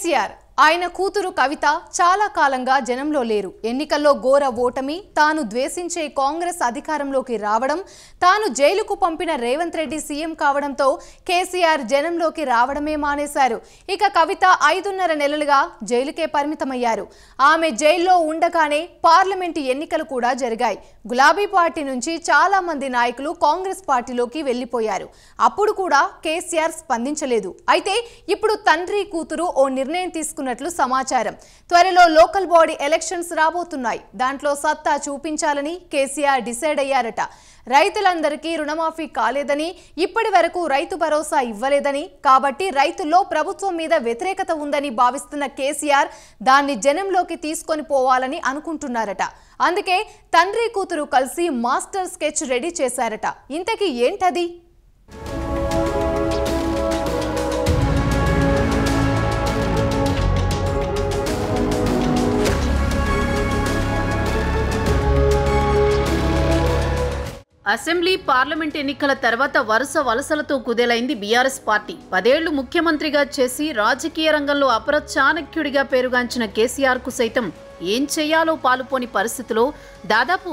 కేసీఆర్ ఆయన కూతురు కవిత చాలా కాలంగా జనంలో లేరు. ఎన్నికల్లో ఘోర ఓటమి, తాను ద్వేషించే కాంగ్రెస్ అధికారంలోకి రావడం, తాను జైలుకు పంపిన రేవంత్ రెడ్డి సీఎం కావడంతో కేసీఆర్ జనంలోకి రావడమే మానేశారు. ఇక కవిత 5.5 నెలలుగా జైలుకే పరిమితమయ్యారు. ఆమె జైల్లో ఉండగానే పార్లమెంటు ఎన్నికలు కూడా జరిగాయి. గులాబీ పార్టీ నుంచి చాలా మంది నాయకులు కాంగ్రెస్ పార్టీలోకి వెళ్లిపోయారు. అప్పుడు కూడా కేసీఆర్ స్పందించలేదు. అయితే ఇప్పుడు తండ్రి కూతురు ఓ నిర్ణయం తీసుకున్నట్లు సమాచారం. త్వరలో లోకల్ బాడీ ఎలక్షన్స్ రాబోతున్నాయి. దాంట్లో సత్తా చూపించాలని కేసీఆర్ డిసైడ్ అయ్యారట. రైతులందరికీ రుణమాఫీ కాలేదని, ఇప్పటి వరకు రైతు భరోసా ఇవ్వలేదని, కాబట్టి రైతుల్లో ప్రభుత్వం మీద వ్యతిరేకత ఉందని భావిస్తున్న కేసీఆర్ దాన్ని జనంలోకి తీసుకొని పోవాలని అనుకుంటున్నారట. అందుకే తండ్రి కూతురు కలిసి మాస్టర్ స్కెచ్ రెడీ చేశారట. ఇంతకీ ఏంటది? అసెంబ్లీ పార్లమెంట్ ఎన్నికల తర్వాత వరుస వలసలతో కుదేలైంది బీఆర్ఎస్ పార్టీ. 10 ఏళ్లు ముఖ్యమంత్రిగా చేసి రాజకీయ రంగంలో అపర చాణక్యుడిగా పేరుగాంచిన కేసీఆర్కు సైతం ఏం చేయాలో పాలుపోని పరిస్థితిలో దాదాపు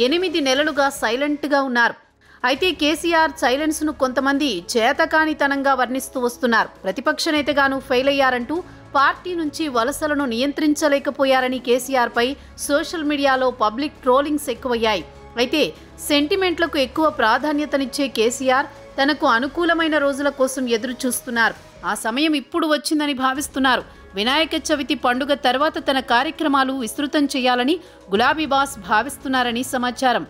8 నెలలుగా సైలెంట్గా ఉన్నారు. అయితే కేసీఆర్ సైలెన్స్ను కొంతమంది చేతకానితనంగా వర్ణిస్తూ వస్తున్నారు. ప్రతిపక్ష నేతగాను ఫెయిల్ అయ్యారంటూ పార్టీ నుంచి వలసలను నియంత్రించలేకపోయారని కేసీఆర్పై సోషల్ మీడియాలో పబ్లిక్ ట్రోలింగ్స్ ఎక్కువయ్యాయి. అయితే సెంటిమెంట్లకు ఎక్కువ ప్రాధాన్యతనిచ్చే కేసీఆర్ తనకు అనుకూలమైన రోజుల కోసం ఎదురు చూస్తున్నారు. ఆ సమయం ఇప్పుడు వచ్చిందని భావిస్తున్నారు. వినాయక చవితి పండుగ తర్వాత తన కార్యక్రమాలు విస్తృతం చేయాలని గులాబీ బాస్ భావిస్తున్నారని సమాచారం.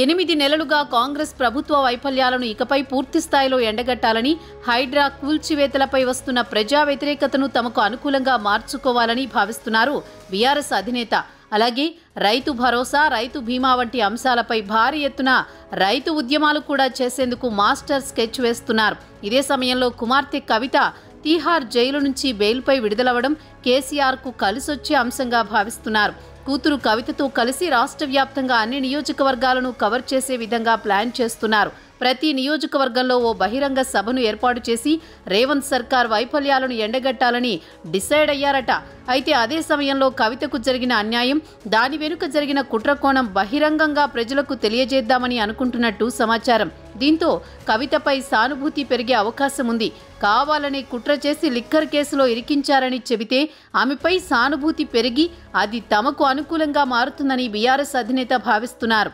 ఎనిమిది నెలలుగా కాంగ్రెస్ ప్రభుత్వ వైఫల్యాలను ఇకపై పూర్తి స్థాయిలో ఎండగట్టాలని, హైడ్రా కూల్చివేతలపై వస్తున్న ప్రజా వ్యతిరేకతను తమకు అనుకూలంగా మార్చుకోవాలని భావిస్తున్నారు బీఆర్ఎస్ అధినేత. అలాగే రైతు భరోసా, రైతు బీమా వంటి అంశాలపై భారీ ఎత్తున రైతు ఉద్యమాలు కూడా చేసేందుకు మాస్టర్ స్కెచ్ వేస్తున్నారు. ఇదే సమయంలో కుమార్తె కవిత తీహార్ జైలు నుంచి బెయిల్పై విడుదలవ్వడం కేసీఆర్కు కలిసొచ్చే అంశంగా భావిస్తున్నారు. కూతురు కవితతో కలిసి రాష్ట్ర వ్యాప్తంగా అన్ని నియోజకవర్గాలను కవర్ చేసే విధంగా ప్లాన్ చేస్తున్నారు. ప్రతి నియోజకవర్గంలో ఓ బహిరంగ సభను ఏర్పాటు చేసి రేవంత్ సర్కార్ వైఫల్యాలను ఎండగట్టాలని డిసైడ్ అయ్యారట. అయితే అదే సమయంలో కవితకు జరిగిన అన్యాయం, దాని వెనుక జరిగిన కుట్రకోణం బహిరంగంగా ప్రజలకు తెలియజేద్దామని అనుకుంటున్నట్టు సమాచారం. దీంతో కవితపై సానుభూతి పెరిగే అవకాశం ఉంది. కావాలని కుట్ర చేసి లిక్కర్ కేసులో ఇరికించారని చెబితే ఆమెపై సానుభూతి పెరిగి అది తమకు అనుకూలంగా మారుతుందని బీఆర్ఎస్ అధినేత భావిస్తున్నారు.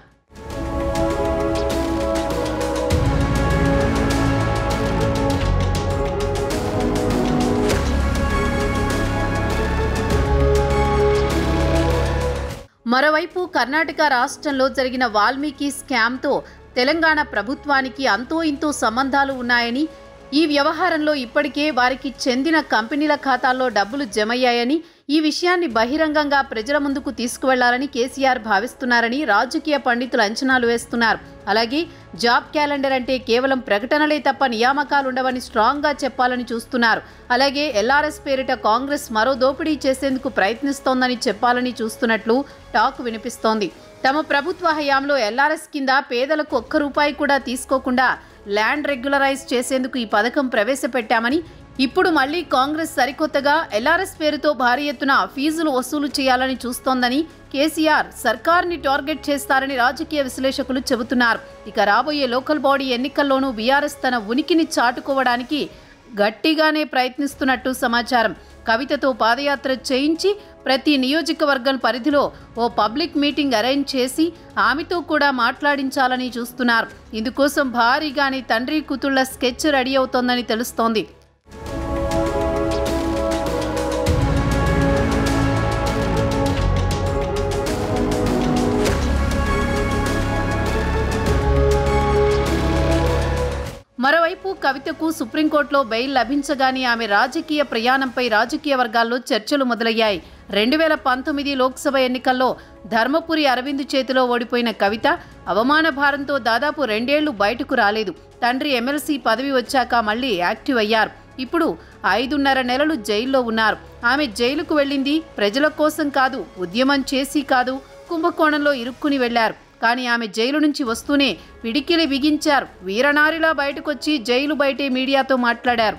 మరోవైపు కర్ణాటక రాష్ట్రంలో జరిగిన వాల్మీకి స్కామ్తో తెలంగాణ ప్రభుత్వానికి అంతో ఇంతో సంబంధాలు ఉన్నాయని, ఈ వ్యవహారంలో ఇప్పటికే వారికి చెందిన కంపెనీల ఖాతాల్లో డబ్బులు జమయ్యాయని, ఈ విషయాన్ని బహిరంగంగా ప్రజల ముందుకు తీసుకువెళ్లాలని కేసీఆర్ భావిస్తున్నారని రాజకీయ పండితులు అంచనాలు వేస్తున్నారు. అలాగే జాబ్ క్యాలెండర్ అంటే కేవలం ప్రకటనలే తప్ప నియామకాలుండవని స్ట్రాంగ్గా చెప్పాలని చూస్తున్నారు. అలాగే ఎల్ఆర్ఎస్ పేరిట కాంగ్రెస్ మరో దోపిడీ చేసేందుకు ప్రయత్నిస్తోందని చెప్పాలని చూస్తున్నట్లు టాక్ వినిపిస్తోంది. తమ ప్రభుత్వ హయాంలో ఎల్ఆర్ఎస్ కింద పేదలకు ₹1 కూడా తీసుకోకుండా ల్యాండ్ రెగ్యులరైజ్ చేసేందుకు ఈ పథకం ప్రవేశపెట్టామని, ఇప్పుడు మళ్లీ కాంగ్రెస్ సరికొత్తగా ఎల్ఆర్ఎస్ పేరుతో భారీ ఎత్తున ఫీజులు వసూలు చేయాలని చూస్తోందని కేసీఆర్ సర్కార్ని టార్గెట్ చేస్తారని రాజకీయ విశ్లేషకులు చెబుతున్నారు. ఇక రాబోయే లోకల్ బాడీ ఎన్నికల్లోనూ బీఆర్ఎస్ తన ఉనికిని చాటుకోవడానికి గట్టిగానే ప్రయత్నిస్తున్నట్టు సమాచారం. కవితతో పాదయాత్ర చేయించి ప్రతి నియోజకవర్గం పరిధిలో ఓ పబ్లిక్ మీటింగ్ అరేంజ్ చేసి ఆమెతో కూడా మాట్లాడించాలని చూస్తున్నారు. ఇందుకోసం భారీగానే తండ్రి కూతుళ్ల స్కెచ్ రెడీ అవుతోందని తెలుస్తోంది. మరోవైపు కవితకు సుప్రీంకోర్టులో బెయిల్ లభించగానే ఆమె రాజకీయ ప్రయాణంపై రాజకీయ వర్గాల్లో చర్చలు మొదలయ్యాయి. 2019 లోక్సభ ఎన్నికల్లో ధర్మపురి అరవింద్ చేతిలో ఓడిపోయిన కవిత అవమాన భారంతో దాదాపు 2 ఏళ్లు బయటకు రాలేదు. తండ్రి ఎమ్మెల్సీ పదవి వచ్చాక మళ్లీ యాక్టివ్ అయ్యారు. ఇప్పుడు 5.5 నెలలు జైల్లో ఉన్నారు. ఆమె జైలుకు వెళ్ళింది ప్రజల కోసం కాదు, ఉద్యమం చేసి కాదు, కుంభకోణంలో ఇరుక్కుని వెళ్లారు. కానీ ఆమె జైలు నుంచి వస్తూనే పిడికిలి బిగించారు. వీరనారిలా బయటకొచ్చి జైలు బయటే మీడియాతో మాట్లాడారు.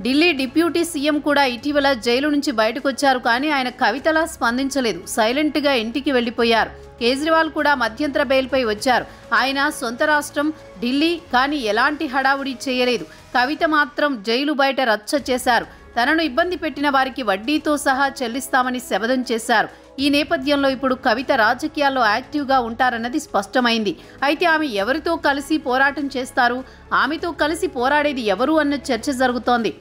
ఢిల్లీ డిప్యూటీ సీఎం కూడా ఇటీవల జైలు నుంచి బయటకొచ్చారు. కానీ ఆయన కవితలా స్పందించలేదు. సైలెంట్గా ఇంటికి వెళ్లిపోయారు. కేజ్రీవాల్ కూడా మధ్యంతర బెయిల్పై వచ్చారు. ఆయన సొంత రాష్ట్రం ఢిల్లీ, కానీ ఎలాంటి హడావుడి చేయలేదు. కవిత మాత్రం జైలు బయట రచ్చ చేశారు. తనను ఇబ్బంది పెట్టిన వారికి వడ్డీతో సహా చెల్లిస్తామని శపథం చేశారు. ఈ నేపథ్యంలో ఇప్పుడు కవిత రాజకీయాల్లో యాక్టివ్గా ఉంటారన్నది స్పష్టమైంది. అయితే ఆమె ఎవరితో కలిసి పోరాటం చేస్తారు, ఆమెతో కలిసి పోరాడేది ఎవరు అన్న చర్చ జరుగుతోంది.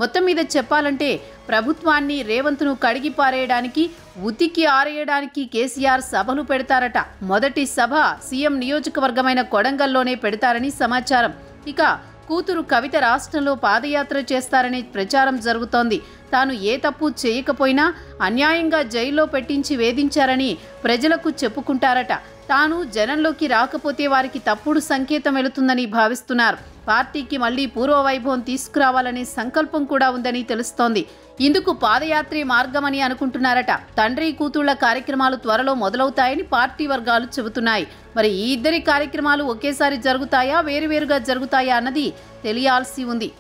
మొత్తం మీద చెప్పాలంటే ప్రభుత్వాన్ని రేవంత్ను కడిగి పారేయడానికి, ఉతికి ఆరేయడానికి కేసీఆర్ సభలు పెడతారట. మొదటి సభ సీఎం నియోజకవర్గమైన కొడంగల్లోనే పెడతారని సమాచారం. ఇక కూతురు కవిత రాష్ట్రంలో పాదయాత్ర చేస్తారనే ప్రచారం జరుగుతోంది. తాను ఏ తప్పు చేయకపోయినా అన్యాయంగా జైల్లో పెట్టించి వేధించారని ప్రజలకు చెప్పుకుంటారట. తాను జనంలోకి రాకపోతే వారికి తప్పుడు సంకేతం వెళుతుందని భావిస్తున్నారు. పార్టీకి మళ్లీ పూర్వవైభవం తీసుకురావాలనే సంకల్పం కూడా ఉందని తెలుస్తోంది. ఇందుకు పాదయాత్రే మార్గమని అనుకుంటున్నారట. తండ్రి కూతుళ్ల కార్యక్రమాలు త్వరలో మొదలవుతాయని పార్టీ వర్గాలు చెబుతున్నాయి. మరి ఈ ఇద్దరి కార్యక్రమాలు ఒకేసారి జరుగుతాయా, వేరువేరుగా జరుగుతాయా అన్నది తెలియాల్సి ఉంది.